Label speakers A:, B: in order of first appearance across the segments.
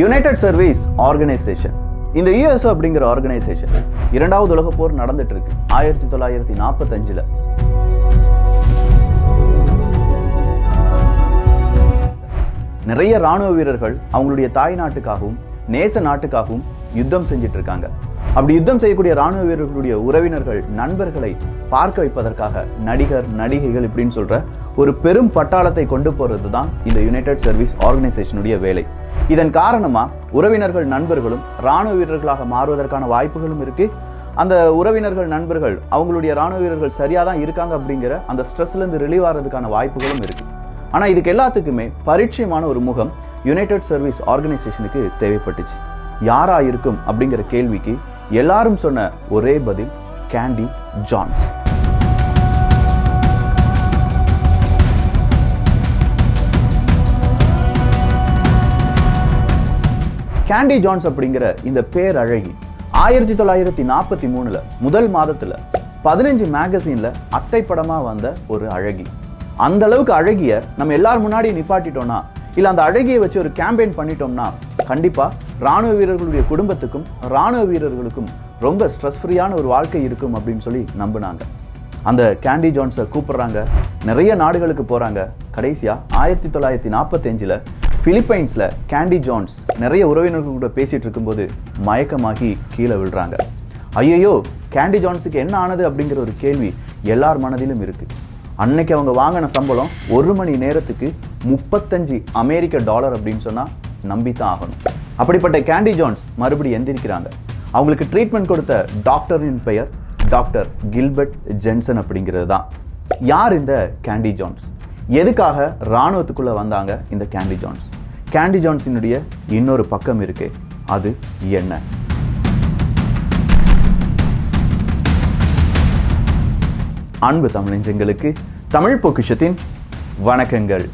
A: United service organisation, இந்த யுஎஸ்ஓ அப்படிங்கிற organisation இரண்டாவது உலக போர் நடந்துட்டு இருக்கு 1945. நிறைய ராணுவ வீரர்கள் அவங்களுடைய தாய் நாட்டுக்காகவும் நேச நாட்டுக்காகவும் யுத்தம் செஞ்சிட்டு இருக்காங்க. அப்படி யுத்தம் செய்யக்கூடிய ராணுவ வீரர்களுடைய உறவினர்கள், நண்பர்களை பார்க்க வைப்பதற்காக நடிகர், நடிகைகள் இப்படின்னு சொல்ற ஒரு பெரும் பட்டாளத்தை கொண்டு போறது தான் இந்த யுனைடெட் சர்வீஸ் ஆர்கனைசேஷனுடைய வேலை. இதன் காரணமா உறவினர்கள், நண்பர்களும் ராணுவ வீரர்களாக மாறுவதற்கான வாய்ப்புகளும் இருக்கு. அந்த உறவினர்கள், நண்பர்கள் அவங்களுடைய ராணுவ வீரர்கள் சரியா தான் இருக்காங்க அப்படிங்கிற அந்த ஸ்ட்ரெஸ்ல இருந்து ரிலீவ் ஆகிறதுக்கான வாய்ப்புகளும் இருக்கு. ஆனா இதுக்கு எல்லாத்துக்குமே பரிச்சயமான ஒரு முகம் யுனைடெட் சர்வீஸ் ஆர்கனைசேஷனுக்கு தேவைப்பட்டுச்சு. யாரா இருக்கும் அப்படிங்கிற கேள்விக்கு எல்லாரும் சொன்ன ஒரே பதில் கேண்டி ஜான்ஸ். கேண்டி ஜான்ஸ் அப்படிங்கிற இந்த பேர் அழகி 1943 முதல் மாதத்துல 15 மேகசின்ல அட்டைப்படமா வந்த ஒரு அழகி. அந்த அளவுக்கு அழகிய நம்ம எல்லாரும் முன்னாடி நிப்பாட்டிட்டோம்னா, இல்ல அந்த அழகியை வச்சு ஒரு கேம்பெயின் பண்ணிட்டோம்னா, கண்டிப்பா ராணுவ வீரர்களுடைய குடும்பத்துக்கும் ராணுவ வீரர்களுக்கும் ரொம்ப ஸ்ட்ரெஸ் ஃப்ரீயான ஒரு வாழ்க்கை இருக்கும் அப்படின்னு சொல்லி நம்பினாங்க. அந்த கேண்டி ஜான்ஸை கூப்பிடுறாங்க, நிறைய நாடுகளுக்கு போறாங்க. கடைசியா 1945 பிலிப்பைன்ஸ்ல கேண்டி ஜான்ஸ் நிறைய உறவினர்கள் கூட பேசிட்டு இருக்கும்போது மயக்கமாகி கீழே விழுறாங்க. ஐயோ, கேண்டி ஜான்ஸுக்கு என்ன ஆனது அப்படிங்கிற ஒரு கேள்வி எல்லார் மனதிலும் இருக்கு. அன்னைக்கு அவங்க வாங்கின சம்பளம் 1 மணி நேரத்துக்கு $35 அப்படின்னு சொன்னா நம்பித்தான் ஆகணும். அப்படிப்பட்ட கேண்டி ஜான்ஸ் மறுபடியும் எந்திரிக்கிறாங்க. அவங்களுக்கு ட்ரீட்மெண்ட் கொடுத்த டாக்டரின் பெயர் டாக்டர் கில்பர்ட் ஜென்சன் அப்படிங்கிறது தான். யார் இந்த கேண்டி ஜான்ஸ்? எதுக்காக ராணுவத்துக்குள்ள வந்தாங்க இந்த கேண்டி ஜான்ஸ்? கேண்டி ஜான்ஸினுடைய இன்னொரு பக்கம் இருக்கு, அது என்ன? அன்பு தமிழஞ்சங்களுக்கு தமிழ் பொக்கிஷத்தின் வணக்கங்கள்.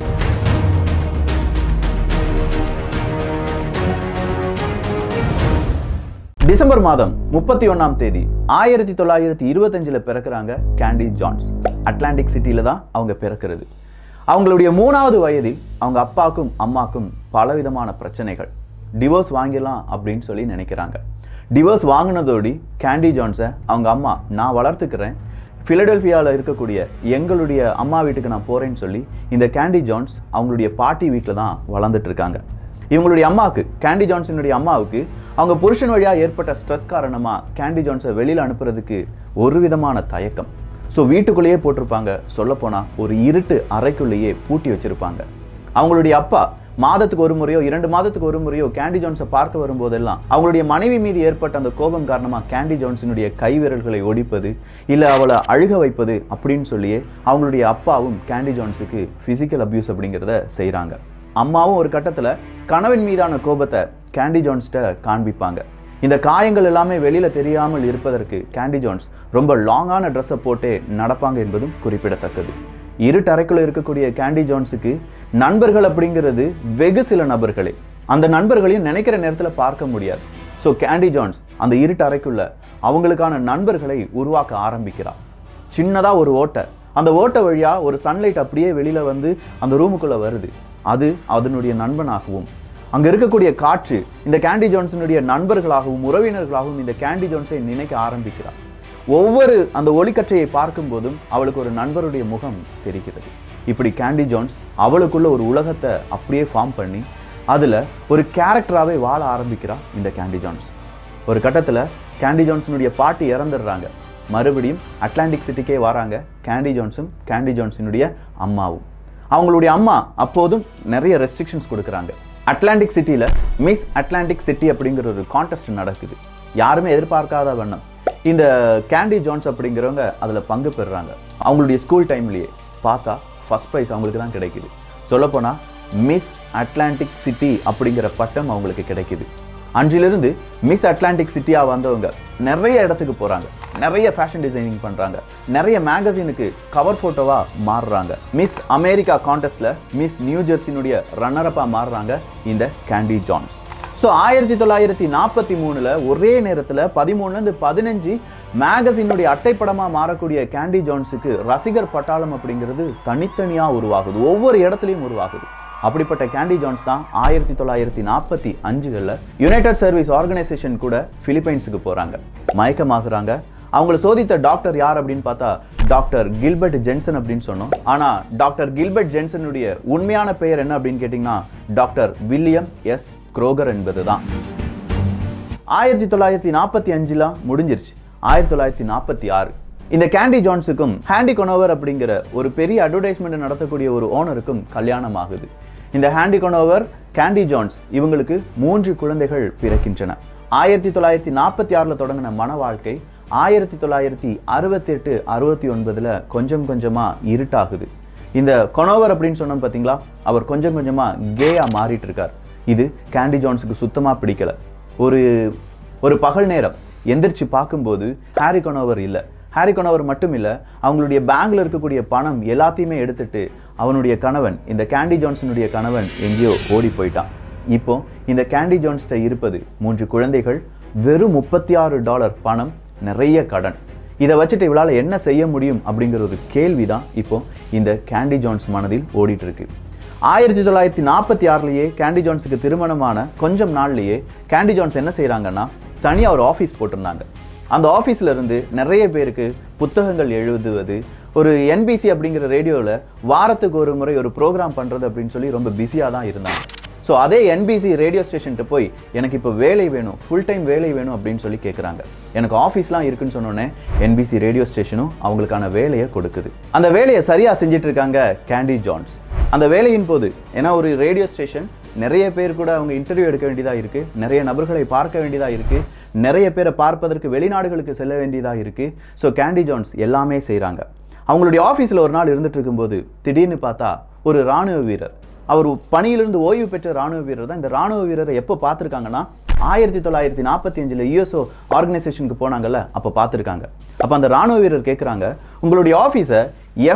A: டிசம்பர் மாதம் 31ஆம் தேதி 1925 பிறக்கிறாங்க கேண்டி ஜான்ஸ். அட்லாண்டிக் சிட்டியில தான் அவங்க பிறக்கிறது. அவங்களுடைய 3வது வயதில் அவங்க அப்பாக்கும் அம்மாக்கும் பலவிதமான பிரச்சனைகள். டிவோர்ஸ் வாங்கிடலாம் அப்படின்னு சொல்லி நினைக்கிறாங்க. டிவோர்ஸ் வாங்கினதோடி கேண்டி ஜான்ஸை அவங்க அம்மா, நான் வளர்த்துக்கிறேன், பிலடெல்பியாவில் இருக்கக்கூடிய எங்களுடைய அம்மா வீட்டுக்கு நான் போறேன்னு சொல்லி இந்த கேண்டி ஜான்ஸ் அவங்களுடைய பாட்டி வீட்டில் தான் வளர்ந்துட்டு இருக்காங்க. இவங்களுடைய அம்மாவுக்கு, கேண்டி ஜான்ஸினுடைய அம்மாவுக்கு அவங்க புருஷன் வழியா ஏற்பட்ட ஸ்ட்ரெஸ் காரணமா கேண்டி ஜான்ஸை வெளியில அனுப்புறதுக்கு ஒரு விதமான தயக்கம். ஸோ வீட்டுக்குள்ளேயே போட்டிருப்பாங்க. சொல்லப்போனா ஒரு இருட்டு அறைக்குள்ளேயே பூட்டி வச்சிருப்பாங்க. அவங்களுடைய அப்பா மாதத்துக்கு ஒரு முறையோ 2 மாதத்துக்கு ஒரு முறையோ கேண்டி ஜான்ஸை பார்க்க வரும்போதெல்லாம் அவங்களுடைய மனைவி மீது ஏற்பட்ட அந்த கோபம் காரணமா கேண்டி ஜான்ஸினுடைய கை விரல்களை ஒடிப்பது, இல்லை அவளை அழுக வைப்பது அப்படின்னு சொல்லியே அவங்களுடைய அப்பாவும் கேண்டி ஜான்ஸுக்கு பிசிக்கல் அபியூஸ் அப்படிங்கிறத செய்கிறாங்க. அம்மாவும் ஒரு கட்டத்தில் கணவன் மீதான கோபத்தை கேண்டி ஜான்ஸ்கிட்ட காண்பிப்பாங்க. இந்த காயங்கள் எல்லாமே வெளியில தெரியாமல் இருப்பதற்கு கேண்டி ஜான்ஸ் ரொம்ப லாங்கான ட்ரெஸ்ஸை போட்டே நடப்பாங்க என்பதும் குறிப்பிடத்தக்கது. இருட்டு அறைக்குள்ள இருக்கக்கூடிய கேண்டி ஜான்ஸுக்கு நண்பர்கள் அப்படிங்கிறது வெகு சில நபர்களே. அந்த நண்பர்களையும் நினைக்கிற நேரத்தில் பார்க்க முடியாது. ஸோ கேண்டி ஜான்ஸ் அந்த இருட்டு அறைக்குள்ள அவங்களுக்கான நண்பர்களை உருவாக்க ஆரம்பிக்கிறார். சின்னதா ஒரு ஓட்டை, அந்த ஓட்டை வழியா ஒரு சன்லைட் அப்படியே வெளியில வந்து அந்த ரூமுக்குள்ள வருது. அது அதனுடைய நண்பனாகவும், அங்க இருக்கக்கூடிய காற்று இந்த கேண்டி ஜான்ஸினுடைய நண்பர்களாகவும் உறவினர்களாகவும் இந்த கேண்டி ஜான்ஸை நினைக்க ஆரம்பிக்கிறார். ஒவ்வொரு அந்த ஒளிக்கற்றையை பார்க்கும் போதும் அவளுக்கு ஒரு நண்பருடைய முகம் தெரிகிறது. இப்படி கேண்டி ஜான்ஸ் அவளுக்குள்ள ஒரு உலகத்தை அப்படியே ஃபார்ம் பண்ணி அதுல ஒரு கேரக்டராகவே வாழ ஆரம்பிக்கிறார் இந்த கேண்டி ஜான்ஸ். ஒரு கட்டத்துல கேண்டி ஜான்ஸினுடைய பாட்டி இறந்துடுறாங்க. மறுபடியும் அட்லாண்டிக் சிட்டிக்கே வராங்க கேண்டி ஜான்ஸும் கேண்டி ஜான்ஸினுடைய அம்மாவும். அவங்களுடைய அம்மா அப்போதும் நிறைய ரெஸ்ட்ரிக்ஷன்ஸ் கொடுக்குறாங்க. அட்லாண்டிக் சிட்டியில மிஸ் அட்லாண்டிக் சிட்டி அப்படிங்கிற ஒரு கான்டெஸ்ட் நடக்குது. யாருமே எதிர்பார்க்காத வண்ணம் இந்த கேண்டி ஜான்ஸ் அப்படிங்கிறவங்க அதில் பங்கு பெறுறாங்க. அவங்களுடைய ஸ்கூல் டைம்லேயே பார்த்தா ஃபர்ஸ்ட் ப்ரைஸ் அவங்களுக்கு தான் கிடைக்குது. சொல்லப்போனால் மிஸ் அட்லாண்டிக் சிட்டி அப்படிங்கிற பட்டம் அவங்களுக்கு கிடைக்குது. அன்றிலிருந்து மிஸ் அட்லாண்டிக் சிட்டியாக வந்தவங்க நிறைய இடத்துக்கு போகிறாங்க, நிறைய ஃபேஷன் டிசைனிங் பண்ணுறாங்க, நிறைய மேகசினுக்கு கவர் ஃபோட்டோவாக மாறுறாங்க. மிஸ் அமெரிக்கா கான்டெஸ்ட்டில் மிஸ் நியூ ஜெர்சினுடைய ரன்னரப்பாக மாறுறாங்க இந்த கேண்டி ஜான்ஸ். ஸோ 1943 ஒரே நேரத்தில் 13 15 மேகசினுடைய அட்டைப்படமாக மாறக்கூடிய கேண்டி ஜான்ஸுக்கு ரசிகர் பட்டாளம் அப்படிங்கிறது தனித்தனியாக உருவாகுது, ஒவ்வொரு இடத்துலையும் உருவாகுது. அப்படிப்பட்ட கேண்டி ஜான்ஸ் தான் 1945 யுனைடெட் சர்வீஸ் ஆர்கனைசேஷன் கூட பிலிப்பைன்ஸுக்கு போறாங்க. மயக்கமாகறாங்க. அவங்கள சோதித்த டாக்டர் யார் அப்படின்னு பார்த்தா டாக்டர் கில்பர்ட் ஜென்சன் அப்படின்னு சொன்னோம். ஆனா டாக்டர் கில்பர்ட் ஜென்சனுடைய உண்மையான பெயர் என்ன அப்படின்னு கேட்டீங்கன்னா டாக்டர் வில்லியம் எஸ் குரோகர் என்பதுதான். 1945 முடிஞ்சிருச்சு. 1946 இந்த கேண்டி ஜான்ஸுக்கும் ஹேண்டி கொனோவர் அப்படிங்கிற ஒரு பெரிய அட்வர்டைஸ்மெண்ட் நடத்தக்கூடிய ஒரு ஓனருக்கும் கல்யாணம் ஆகுது. இந்த ஹேண்டி கொனோவர், கேண்டி ஜான்ஸ் இவங்களுக்கு 3 குழந்தைகள் பிறக்கின்றன. 1946 தொடங்கின மன வாழ்க்கை 1968, 69 கொஞ்சம் கொஞ்சமா இருட்டாகுது. இந்த கொனோவர் அப்படின்னு சொன்னோம் பாத்தீங்களா, அவர் கொஞ்சம் கொஞ்சமா கேயா மாறிட்டு இருக்கார். இது கேண்டி ஜான்ஸுக்கு சுத்தமா பிடிக்கல. ஒரு பகல் நேரம் எந்திரிச்சு பார்க்கும்போது ஹாரி கொனோவர் இல்லை. ஹாரி கொனோவர் மட்டும் இல்லை, அவங்களுடைய பேங்க்ல இருக்கக்கூடிய பணம் எல்லாத்தையுமே எடுத்துட்டு அவனுடைய கணவன், இந்த கேண்டி ஜான்ஸனுடைய கணவன் எங்கேயோ ஓடி போயிட்டான். இப்போ இந்த கேண்டி ஜான்ஸ்ட இருப்பது 3 குழந்தைகள், வெறும் $36 பணம், நிறைய கடன். இதை வச்சுட்டு இவளால் என்ன செய்ய முடியும் அப்படிங்கிற ஒரு கேள்விதான் இப்போ இந்த கேண்டி ஜான்ஸ் மனதில் ஓடிட்டு இருக்கு. 1946 கேண்டி ஜான்ஸுக்கு திருமணமான கொஞ்சம் நாள்லயே கேண்டி ஜான்ஸ் என்ன செய்யறாங்கன்னா, தனியாக ஒரு ஆஃபீஸ் போட்டிருந்தாங்க. அந்த ஆஃபீஸில் இருந்து நிறைய பேருக்கு புத்தகங்கள் எழுதுவது, ஒரு NBC அப்படிங்கிற ரேடியோவில் வாரத்துக்கு ஒரு முறை ஒரு ப்ரோக்ராம் பண்ணுறது அப்படின்னு சொல்லி ரொம்ப பிஸியாக தான் இருந்தாங்க. ஸோ அதே NBC ரேடியோ ஸ்டேஷன்ட்டு போய் எனக்கு இப்போ வேலை வேணும், ஃபுல் டைம் வேலை வேணும் அப்படின்னு சொல்லி கேட்குறாங்க. எனக்கு ஆஃபீஸ்லாம் இருக்குன்னு சொன்னோன்னே NBC ரேடியோ ஸ்டேஷனும் அவங்களுக்கான வேலையை கொடுக்குது. அந்த வேலையை சரியாக செஞ்சுட்டு இருக்காங்க கேண்டி ஜான்ஸ். அந்த வேலையின் போது, ஏன்னா ஒரு ரேடியோ ஸ்டேஷன் நிறைய பேர் கூட அவங்க இன்டர்வியூ எடுக்க வேண்டியதாக இருக்குது, நிறைய நபர்களை பார்க்க வேண்டியதாக இருக்குது, நிறைய பேரை பார்ப்பதற்கு வெளிநாடுகளுக்கு செல்ல வேண்டியதாக இருக்குது. ஸோ கேண்டி ஜான்ஸ் எல்லாமே செய்கிறாங்க. அவங்களுடைய ஆஃபீஸில் ஒரு நாள் இருந்துட்டு இருக்கும்போது திடீர்னு பார்த்தா ஒரு இராணுவ வீரர், அவர் பணியிலிருந்து ஓய்வு பெற்ற இராணுவ வீரர் தான். இந்த இராணுவ வீரரை எப்போ பார்த்துருக்காங்கன்னா 1945 USO ஆர்கனைசேஷனுக்கு போனாங்கல்ல, அப்போ பார்த்துருக்காங்க. அப்போ அந்த இராணுவ வீரர் கேட்குறாங்க, உங்களுடைய ஆஃபீஸை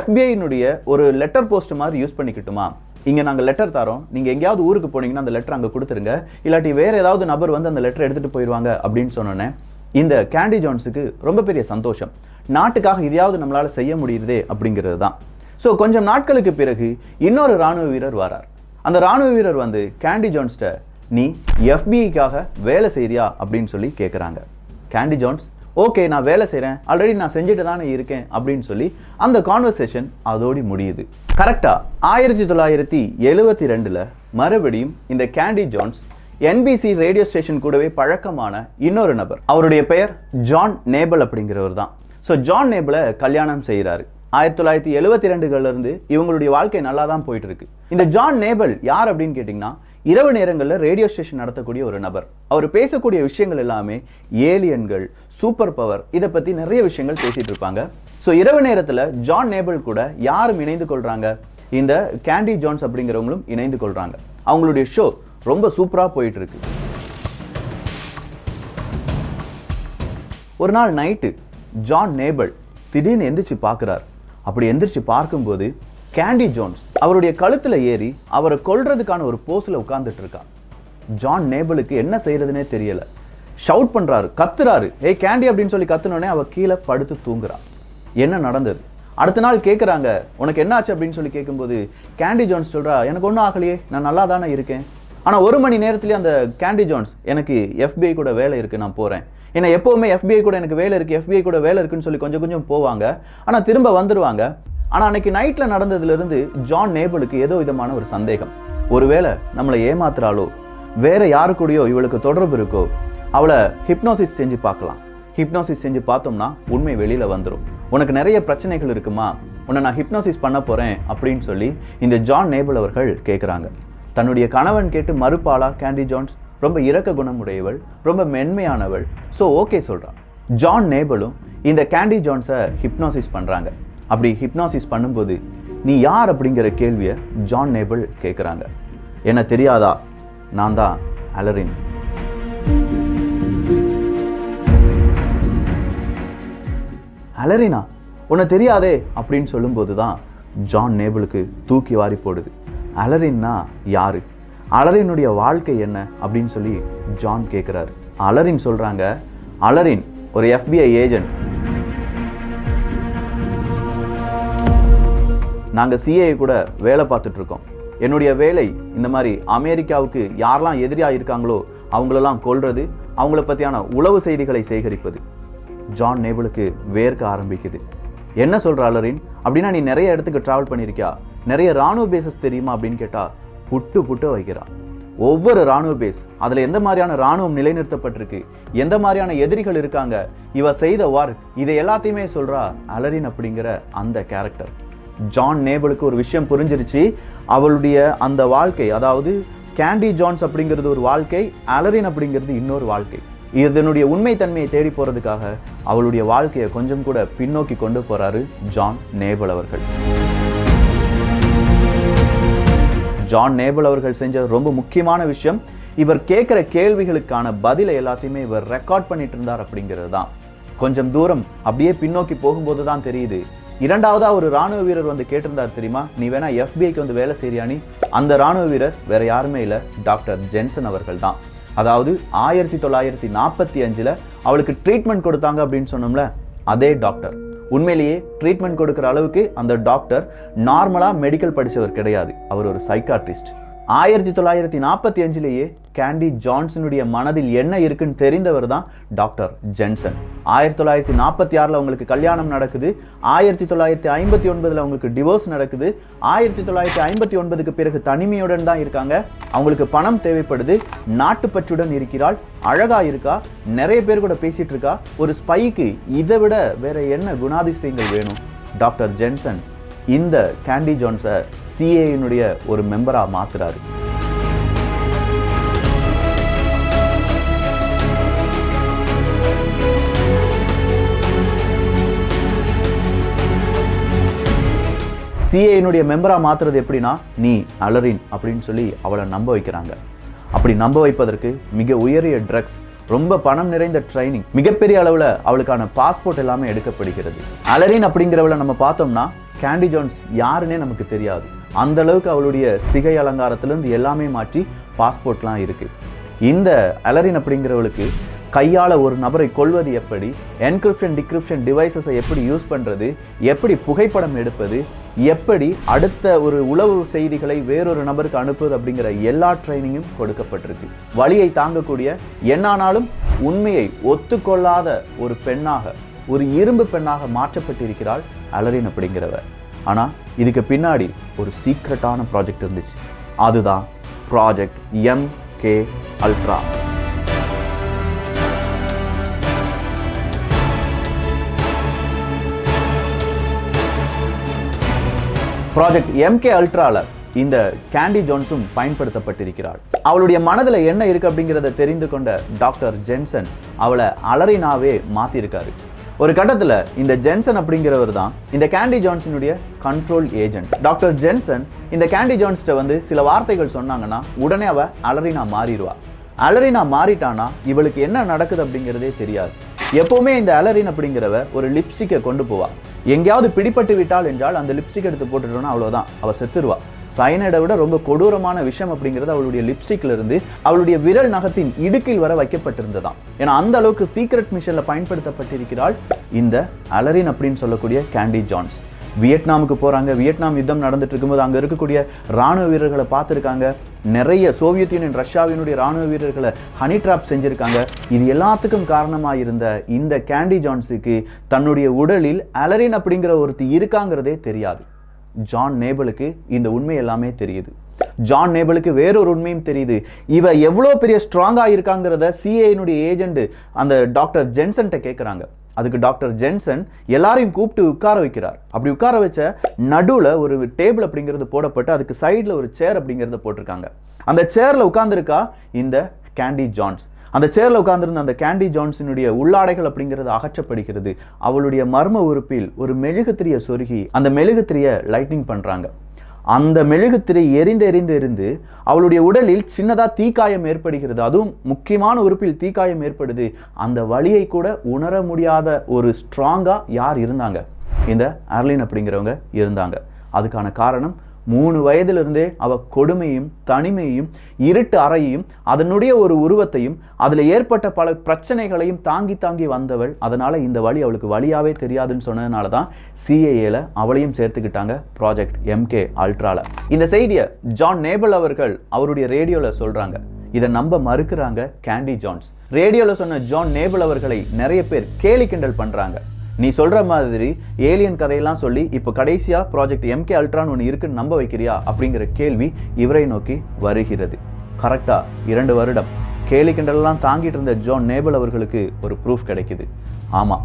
A: FBI-னுடைய ஒரு லெட்டர் போஸ்ட் மாதிரி யூஸ் பண்ணிக்கிட்டுமா? இங்கே நாங்கள் லெட்டர் தரோம், நீங்கள் எங்கேயாவது ஊருக்கு போனீங்கன்னா அந்த லெட்டர் அங்கே கொடுத்துருங்க, இல்லாட்டி வேறு ஏதாவது நபர் வந்து அந்த லெட்டர் எடுத்துகிட்டு போயிடுவாங்க அப்படின்னு சொன்னோன்னே இந்த கேண்டி ஜான்ஸுக்கு ரொம்ப பெரிய சந்தோஷம். நாட்டுக்காக இதையாவது நம்மளால் செய்ய முடியுதே அப்படிங்கிறது தான். ஸோ கொஞ்சம் நாட்களுக்கு பிறகு இன்னொரு இராணுவ வீரர் வரார். அந்த இராணுவ வீரர் வந்து கேண்டி ஜான்ஸ்ட, நீ FBI-க்காக வேலை செய்றியா அப்படின்னு சொல்லி கேட்குறாங்க. கேண்டி ஜான்ஸ், ஓகே நான் வேலை செய்கிறேன், ஆல்ரெடி நான் செஞ்சுட்டு தானே இருக்கேன் அப்படின்னு சொல்லி அந்த கான்வர்சேஷன் அதோடு முடியுது. கரெக்டாக 1972 மறுபடியும் இந்த Candy Jones NBC radio station கூடவே பழக்கமான இன்னொரு நபர், அவருடைய பெயர் ஜான் நேபல் அப்படிங்கிறவர் தான். ஸோ ஜான் நேபலை கல்யாணம் செய்கிறாரு. 1972 இவங்களுடைய வாழ்க்கை நல்லா தான் போயிட்டு இருக்கு. இந்த ஜான் நேபல் யார் அப்படின்னு கேட்டிங்கன்னா, இரவு நேரங்களில் ரேடியோ ஸ்டேஷன் நடத்தக்கூடிய ஒரு நபர். அவர் பேசக்கூடிய விஷயங்கள் எல்லாமே ஏலியன்கள், சூப்பர் பவர், இதை பற்றி நிறைய விஷயங்கள் பேசிட்டு இருப்பாங்க. ஸோ இரவு நேரத்தில் ஜான் நேபல் கூட யாரும் இணைந்து கொள்றாங்க, இந்த கேண்டி ஜான்ஸ் அப்படிங்கிறவங்களும் இணைந்து கொள்றாங்க. அவங்களுடைய ஷோ ரொம்ப சூப்பராக போயிட்டு இருக்கு. ஒரு நாள் நைட்டு ஜான் நேபல் திடீர்னு எந்திரிச்சு பார்க்குறார். அப்படி எந்திரிச்சு பார்க்கும்போது கேண்டி ஜான்ஸ் அவருடைய கழுத்துல ஏறி அவரை கொல்றதுக்கான ஒரு போஸ்ல உட்கார்ந்துட்டு இருக்கா. ஜான் நேபலுக்கு என்ன செய்யறதுனே தெரியல. ஷவுட் பண்றாரு, கத்துறாரு, ஏய் கேண்டி அப்படின்னு சொல்லி கத்துனோடனே அவ கீழே படுத்து தூங்குறா. என்ன நடந்தது? அடுத்த நாள் கேட்குறாங்க, உனக்கு என்ன ஆச்சு அப்படின்னு சொல்லி கேட்கும்போது கேண்டி ஜான்ஸ் சொல்றா, எனக்கு ஒன்றும் ஆகலையே, நான் நல்லா தானே இருக்கேன். ஆனால் 1 மணி நேரத்துலேயே அந்த கேண்டி ஜான்ஸ், எனக்கு FBI கூட வேலை இருக்கு, நான் போறேன். ஏன்னா எப்போவுமே FBI கூட எனக்கு வேலை இருக்குது, FBI கூட வேலை இருக்குன்னு சொல்லி கொஞ்சம் கொஞ்சம் போவாங்க, ஆனால் திரும்ப வந்துடுவாங்க. ஆனால் அன்னைக்கு நைட்டில் நடந்ததுலேருந்து ஜான் நேபலுக்கு ஏதோ விதமான ஒரு சந்தேகம். ஒருவேளை நம்மளை ஏமாத்துறாளோ, வேற யாரு கூடயோ இவளுக்கு தொடர்பு இருக்கோ, அவளை ஹிப்னோசிஸ் செஞ்சு பார்க்கலாம். ஹிப்னோசிஸ் செஞ்சு பார்த்தோம்னா உண்மை வெளியில் வந்துடும். உனக்கு நிறைய பிரச்சனைகள் இருக்குமா, உன்னை நான் ஹிப்னோசிஸ் பண்ண போகிறேன் அப்படின்னு சொல்லி இந்த ஜான் நேபல் அவர்கள் கேட்குறாங்க. தன்னுடைய கணவன் கேட்டு மறுப்பாளா கேண்டி ஜான்ஸ்? ரொம்ப இரக்க குணமுடையவள், ரொம்ப மென்மையானவள். ஸோ ஓகே சொல்கிறான். ஜான் நேபலும் இந்த கேண்டி ஜான்ஸை ஹிப்னோசிஸ் பண்ணுறாங்க. அப்படி ஹிப்னோசிஸ் பண்ணும்போது, நீ யார் அப்படிங்கிற கேள்வியை ஜான் நேபல் கேட்குறாங்க. என்ன தெரியாதா, நான் தான் அலரின். அலரினா, உன்னை தெரியாதே அப்படின்னு சொல்லும்போது தான் ஜான் நேபலுக்கு தூக்கி வாரி போடுது. அலரின்னா யாரு, அலரினுடைய வாழ்க்கை என்ன அப்படின்னு சொல்லி ஜான் கேட்குறாரு. அலரின் சொல்றாங்க, அலரின் ஒரு FBI ஏஜென்ட். நாங்கள் CIA கூட வேலை பார்த்துட்டு இருக்கோம். என்னுடைய வேலை இந்த மாதிரி அமெரிக்காவுக்கு யாரெல்லாம் எதிரியாக இருக்காங்களோ அவங்களெல்லாம் கொல்றது, அவங்கள பற்றியான உளவு செய்திகளை சேகரிப்பது. ஜான் நேபிளுக்கு வேர்க்க ஆரம்பிக்குது. என்ன சொல்கிற அலரின், அப்படின்னா நீ நிறைய இடத்துக்கு ட்ராவல் பண்ணியிருக்கியா, நிறைய இராணுவ பேசஸ் தெரியுமா அப்படின்னு கேட்டால் புட்டு வைக்கிறான். ஒவ்வொரு இராணுவ பேஸ், அதில் எந்த மாதிரியான இராணுவம் நிலைநிறுத்தப்பட்டிருக்கு, எந்த மாதிரியான எதிரிகள் இருக்காங்க, இவ செய்த ஒர்க், இதை எல்லாத்தையுமே சொல்கிறா அலரின் அப்படிங்கிற அந்த கேரக்டர். ஜான் நேபிளுக்கு ஒரு விஷயம் புரிஞ்சிருச்சு. அவளுடைய அந்த வாழ்க்கை, அதாவது கேண்டி ஜான்ஸ் அப்படிங்கிறது ஒரு வாழ்க்கை, அலரின் அப்படிங்கிறது இன்னொரு வாழ்க்கை. இதனுடைய உண்மைத்தன்மையை தேடி போகிறதுக்காக அவளுடைய வாழ்க்கையை கொஞ்சம் கூட பின்னோக்கி கொண்டு போகிறாரு ஜான் நேபிள் அவர்கள். ஜான் நேபிள் அவர்கள் செஞ்ச ரொம்ப முக்கியமான விஷயம், இவர் கேட்குற கேள்விகளுக்கான பதிலை எல்லாத்தையுமே இவர் ரெக்கார்ட் பண்ணிட்டு இருந்தார் அப்படிங்கிறது தான். கொஞ்சம் தூரம் அப்படியே பின்னோக்கி போகும்போது தான் தெரியுது, இரண்டாவதா ஒரு ராணுவ வீரர் வந்து கேட்டிருந்தார் தெரியுமா, நீ வேணா FBI வந்து வேலை செய்றியானி. அந்த ராணுவ வீரர் வேற யாருமே இல்லை, டாக்டர் ஜென்சன் அவர்கள் தான். அதாவது 1945 அவளுக்கு ட்ரீட்மெண்ட் கொடுத்தாங்க அப்படின்னு சொன்னோம்ல, அதே டாக்டர். உண்மையிலேயே ட்ரீட்மெண்ட் கொடுக்குற அளவுக்கு அந்த டாக்டர் நார்மலா மெடிக்கல் படிச்சவர் கிடையாது, அவர் ஒரு சைக்காட்ரிஸ்ட். 1945 கேண்டி ஜான்சனுடைய மனதில் என்ன இருக்குன்னு தெரிந்தவர் தான் டாக்டர் ஜென்சன். 1946 அவங்களுக்கு கல்யாணம் நடக்குது. 1959 அவங்களுக்கு டிவோர்ஸ் நடக்குது. 1959 பிறகு தனிமையுடன் தான் இருக்காங்க. அவங்களுக்கு பணம் தேவைப்படுது, நாட்டுப்பற்றுடன் இருக்கிறாள், அழகா இருக்கா, நிறைய பேர் கூட பேசிட்டு இருக்கா. ஒரு ஸ்பைக்கு இதை விட வேற என்ன குணாதிசயங்கள் வேணும்? டாக்டர் ஜென்சன் இந்த கேண்டி ஜான்ஸை சிஏனுடைய ஒரு மெம்பரா மாத்துறாரு. சிஏனுடைய மெம்பரா மாத்துறது எப்படின்னா, நீ அலரின் அப்படின்னு சொல்லி அவளை நம்ப வைக்கிறாங்க. அப்படி நம்ப வைப்பதற்கு மிக உயரிய ட்ரக்ஸ், ரொம்ப பணம் நிறைந்த ட்ரைனிங், மிகப்பெரிய அளவில் அவளுக்கான பாஸ்போர்ட் எல்லாமே எடுக்கப்படுகிறது. அலரின் அப்படிங்கிறவளை நம்ம பார்த்தோம்னா கேண்டி ஜான்ஸ் யாருன்னே நமக்கு தெரியாது. அந்த அளவுக்கு அவளுடைய சிகை அலங்காரத்திலிருந்து எல்லாமே மாற்றி பாஸ்போர்ட்லாம் இருக்கு. இந்த அலரின் அப்படிங்கிறவளுக்கு கையால் ஒரு நபரை கொல்வது எப்படி, என்கிரிப்ஷன் டிகிரிப்ஷன் டிவைசஸை எப்படி யூஸ் பண்ணுறது, எப்படி புகைப்படம் எடுப்பது, எப்படி அடுத்த ஒரு உளவு செய்திகளை வேறொரு நபருக்கு அனுப்புவது அப்படிங்கிற எல்லா ட்ரைனிங்கும் கொடுக்கப்பட்டிருக்கு. வலியை தாங்கக்கூடிய, என்னானாலும் உண்மையை ஒத்துக்கொள்ளாத ஒரு பெண்ணாக, ஒரு இரும்பு பெண்ணாக மாற்றப்பட்டிருக்கிறாள் அலரின் அப்படிங்கிறவர். ஆனால் இதுக்கு பின்னாடி ஒரு சீக்ரெட்டான ப்ராஜெக்ட் இருந்துச்சு. அதுதான் project MK ultra. Project MK அல்ட்ரால இந்த கேண்டி ஜான்ஸும் பயன்படுத்தப்பட்டிருக்கிறாள். அவளுடைய மனதில் என்ன இருக்கு அப்படிங்கிறத தெரிந்து கொண்ட டாக்டர் ஜென்சன் அவளை அலரினாவே மாத்திருக்காரு. ஒரு கட்டத்தில் இந்த ஜென்சன் அப்படிங்கிறவர் தான் இந்த கேண்டி ஜான்சனுடைய கண்ட்ரோல் ஏஜென்ட். டாக்டர் ஜென்சன் இந்த கேண்டி ஜான்ஸ்ட வந்து சில வார்த்தைகள் சொன்னாங்கன்னா உடனே அவ அலரினா மாறிடுவா. அலரினா மாறிட்டானா இவளுக்கு என்ன நடக்குது அப்படிங்கிறதே தெரியாது. எப்பவுமே இந்த அலரின் அப்படிங்கிறவ ஒரு லிப்ஸ்டிக்கை கொண்டு போவா. எங்கேயாவது பிடிப்பட்டு விட்டால் என்றால் அந்த லிப்ஸ்டிக் எடுத்து போட்டுட்டோன்னா அவ்வளோதான், அவ செத்துருவா. சைனைடை விட ரொம்ப கொடூரமான விஷயம் அப்படிங்கிறது அவளுடைய லிப்ஸ்டிக்ல இருந்து அவளுடைய விரல் நகத்தின் இடுக்கில் வர வைக்கப்பட்டிருந்ததாம். ஏன்னா அந்த அளவுக்கு சீக்ரெட் மிஷன்ல பயன்படுத்தப்பட்டிருக்கிறாள் இந்த அலரின் அப்படின்னு சொல்லக்கூடிய கேண்டி ஜான்ஸ். வியட்நாமுக்கு போறாங்க. வியட்நாம் யுத்தம் நடந்துட்டு இருக்கும்போது அங்க இருக்கக்கூடிய ராணுவ வீரர்களை பார்த்துருக்காங்க. நிறைய சோவியத் யூனியன் ரஷ்யாவினுடைய ராணுவ வீரர்களை ஹனி ட்ராப் செஞ்சிருக்காங்க. இது எல்லாத்துக்கும் காரணமாக இருந்த இந்த கேண்டி ஜான்ஸுக்கு தன்னுடைய உடலில் அலரின் அப்படிங்கிற ஒருத்தி இருக்காங்கிறதே தெரியாது. ஜான் நேபிளுக்கு இந்த உண்மை எல்லாமே தெரியுது. ஜான் நேபிளுக்கு வேறொரு உண்மையும் தெரியுது. இவ எவ்வளோ பெரிய ஸ்ட்ராங்கா இருக்காங்கிறத சிஏனுடைய ஏஜென்ட் அந்த டாக்டர் ஜென்சன்ட்ட கேட்குறாங்க. அதுக்கு டாக்டர் ஜென்சன் எல்லாரையும் கூப்பிட்டு உட்கார வைக்கிறார். அப்படி உட்கார வச்ச நடுவில் ஒரு டேபிள் அப்படிங்கிறது போடப்பட்டு அதுக்கு சைடில் ஒரு சேர் அப்படிங்கிறத போட்டிருக்காங்க. அந்த சேர்ல உட்கார்ந்துருக்கா இந்த கேண்டி ஜான்ஸ். அந்த சேர்ல உட்கார்ந்திருந்த அந்த கேண்டி ஜான்ஸினுடைய உள்ளாடைகள் அப்படிங்கிறது அகற்றப்படுகிறது. அவளுடைய மர்ம உறுப்பில் ஒரு மெழுகுத்திரிய சொருகி அந்த மெழுகுத்திரிய லைட்டிங் பண்றாங்க. அந்த மெழுகுத்திரை எரிந்து அவளுடைய உடலில் சின்னதா தீக்காயம் ஏற்படுகிறது. அதுவும் முக்கியமான உறுப்பில் தீக்காயம் ஏற்படுது. அந்த வலியை கூட உணர முடியாத ஒரு ஸ்ட்ராங்கா யார் இருந்தாங்க? இந்த அர்லின் அப்படிங்கிறவங்க இருந்தாங்க. அதுக்கான காரணம் 3 வயதிலிருந்தே அவ கொடுமையும் தனிமையும் இருட்டு அறையையும் அதனுடைய ஒரு உருவத்தையும் அதுல ஏற்பட்ட பல பிரச்சனைகளையும் தாங்கி தாங்கி வந்தவள். அதனால இந்த வழி அவளுக்கு வழியாவே தெரியாதுன்னு சொன்னதுனால தான் சிஏஏல அவளையும் சேர்த்துக்கிட்டாங்க ப்ராஜெக்ட் MK அல்ட்ரால. இந்த செய்தியை ஜான் நேபிள் அவர்கள் அவருடைய ரேடியோல சொல்றாங்க. இதை நம்ப மறுக்கிறாங்க கேண்டி ஜான்ஸ். ரேடியோல சொன்ன ஜான் நேபிள் அவர்களை நிறைய பேர் கேலி கிண்டல் பண்றாங்க. நீ சொல்ற மாதிரி ஏலியன் கதையெல்லாம் சொல்லி இப்போ கடைசியா ப்ராஜெக்ட் MK அல்ட்ரான்னு ஒன்று இருக்குன்னு நம்ப வைக்கிறியா அப்படிங்கிற கேள்வி இவரை நோக்கி வருகிறது. கரெக்டா 2 வருடம் கேலி கிண்டல்லாம் தாங்கிட்டு இருந்த ஜான் நேபிள் அவர்களுக்கு ஒரு ப்ரூஃப் கிடைக்குது. ஆமா,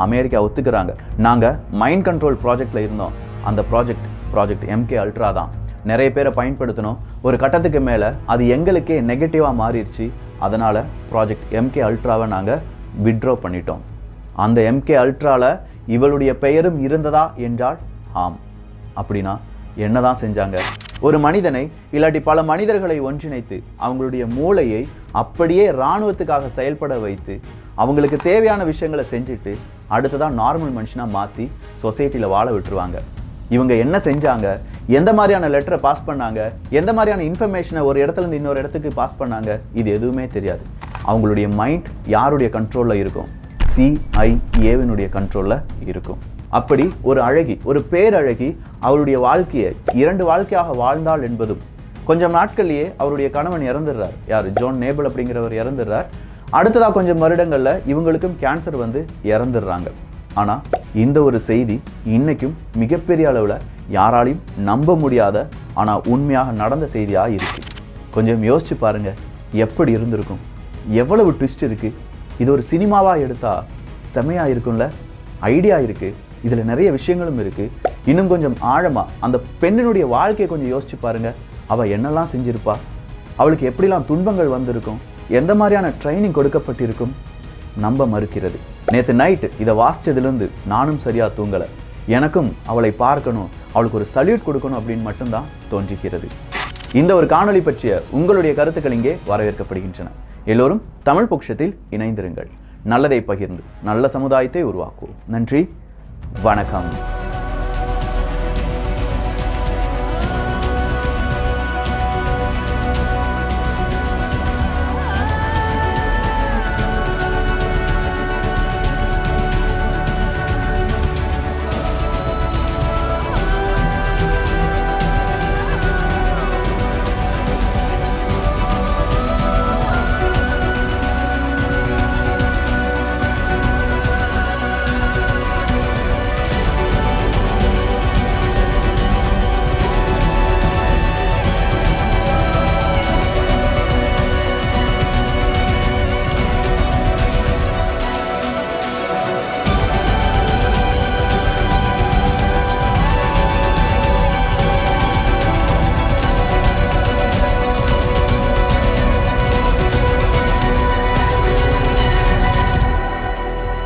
A: அமெரிக்கா ஒத்துக்கிறாங்க, நாங்க மைண்ட் கண்ட்ரோல் ப்ராஜெக்ட்ல இருந்தோம். அந்த ப்ராஜெக்ட் MK அல்ட்ரா தான். நிறைய பேரை பயன்படுத்தணும். ஒரு கட்டத்துக்கு மேல அது எங்களுக்கே நெகட்டிவா மாறிடுச்சு. அதனால ப்ராஜெக்ட் MK அல்ட்ராவை நாங்க வித்ட்ரா பண்ணிட்டோம். அந்த MK அல்ட்ரால இவளுடைய பெயரும் இருந்ததா என்றால் ஆம். அப்படின்னா என்னதான் செஞ்சாங்க? ஒரு மனிதனை இல்லாட்டி பல மனிதர்களை ஒன்றிணைத்து அவங்களுடைய மூளையை அப்படியே இராணுவத்துக்காக செயல்பட வைத்து அவங்களுக்கு தேவையான விஷயங்களை செஞ்சுட்டு அடுத்ததான் நார்மல் மனுஷனா மாற்றி சொசைட்டியில் வாழ விட்டுருவாங்க. இவங்க என்ன செஞ்சாங்க, எந்த மாதிரியான லெட்டரை பாஸ் பண்ணாங்க, எந்த மாதிரியான இன்ஃபர்மேஷனை ஒரு இடத்துல இருந்து இன்னொரு இடத்துக்கு பாஸ் பண்ணாங்க, இது எதுவுமே தெரியாது. அவங்களுடைய மைண்ட் யாருடைய கண்ட்ரோலில் இருக்கும்? CIA கண்ட்ரோலில் இருக்கும். அப்படி ஒரு அழகி, ஒரு பேரழகி அவருடைய வாழ்க்கையை 2 வாழ்க்கையாக வாழ்ந்தாள் என்பதும் கொஞ்சம் நாட்கள்லேயே அவருடைய கணவன் இறந்துடுறார். யார்? ஜான் நேபிள் அப்படிங்கிறவர் இறந்துடுறார். அடுத்ததாக கொஞ்சம் வருடங்களில் இவங்களுக்கும் கேன்சர் வந்து இறந்துடுறாங்க. ஆனால் இந்த ஒரு செய்தி இன்னைக்கும் மிகப்பெரிய அளவில் யாராலையும் நம்ப முடியாத ஆனால் உண்மையாக நடந்த செய்தியாக இருக்கு. கொஞ்சம் யோசிச்சு பாருங்க, எப்படி இருந்திருக்கும்? எவ்வளவு ட்விஸ்ட் இருக்கு. இது ஒரு சினிமாவாக எடுத்தால் செமையாக இருக்கும்ல. ஐடியா இருக்குது, இதில் நிறைய விஷயங்களும் இருக்குது. இன்னும் கொஞ்சம் ஆழமாக அந்த பெண்ணினுடைய வாழ்க்கையை கொஞ்சம் யோசிச்சு பாருங்கள். அவள் என்னெல்லாம் செஞ்சுருப்பா, அவளுக்கு எப்படிலாம் துன்பங்கள் வந்திருக்கும், எந்த மாதிரியான ட்ரைனிங் கொடுக்கப்பட்டிருக்கும். நம்ப மறுக்கிறது. நேற்று நைட்டு இதை வாசித்ததுலேருந்து நானும் சரியாக தூங்கலை. எனக்கும் அவளை பார்க்கணும், அவளுக்கு ஒரு சல்யூட் கொடுக்கணும் அப்படின்னு மட்டும்தான் தோன்றிக்கிறது. இந்த ஒரு காணொளி பற்றிய உங்களுடைய கருத்துக்கள் இங்கே வரவேற்கப்படுகின்றன. எல்லோரும் தமிழ் பொக்கிஷத்தில் இணைந்திருங்கள். நல்லதை பகிர்ந்து நல்ல சமுதாயத்தை உருவாக்குவோம். நன்றி, வணக்கம்.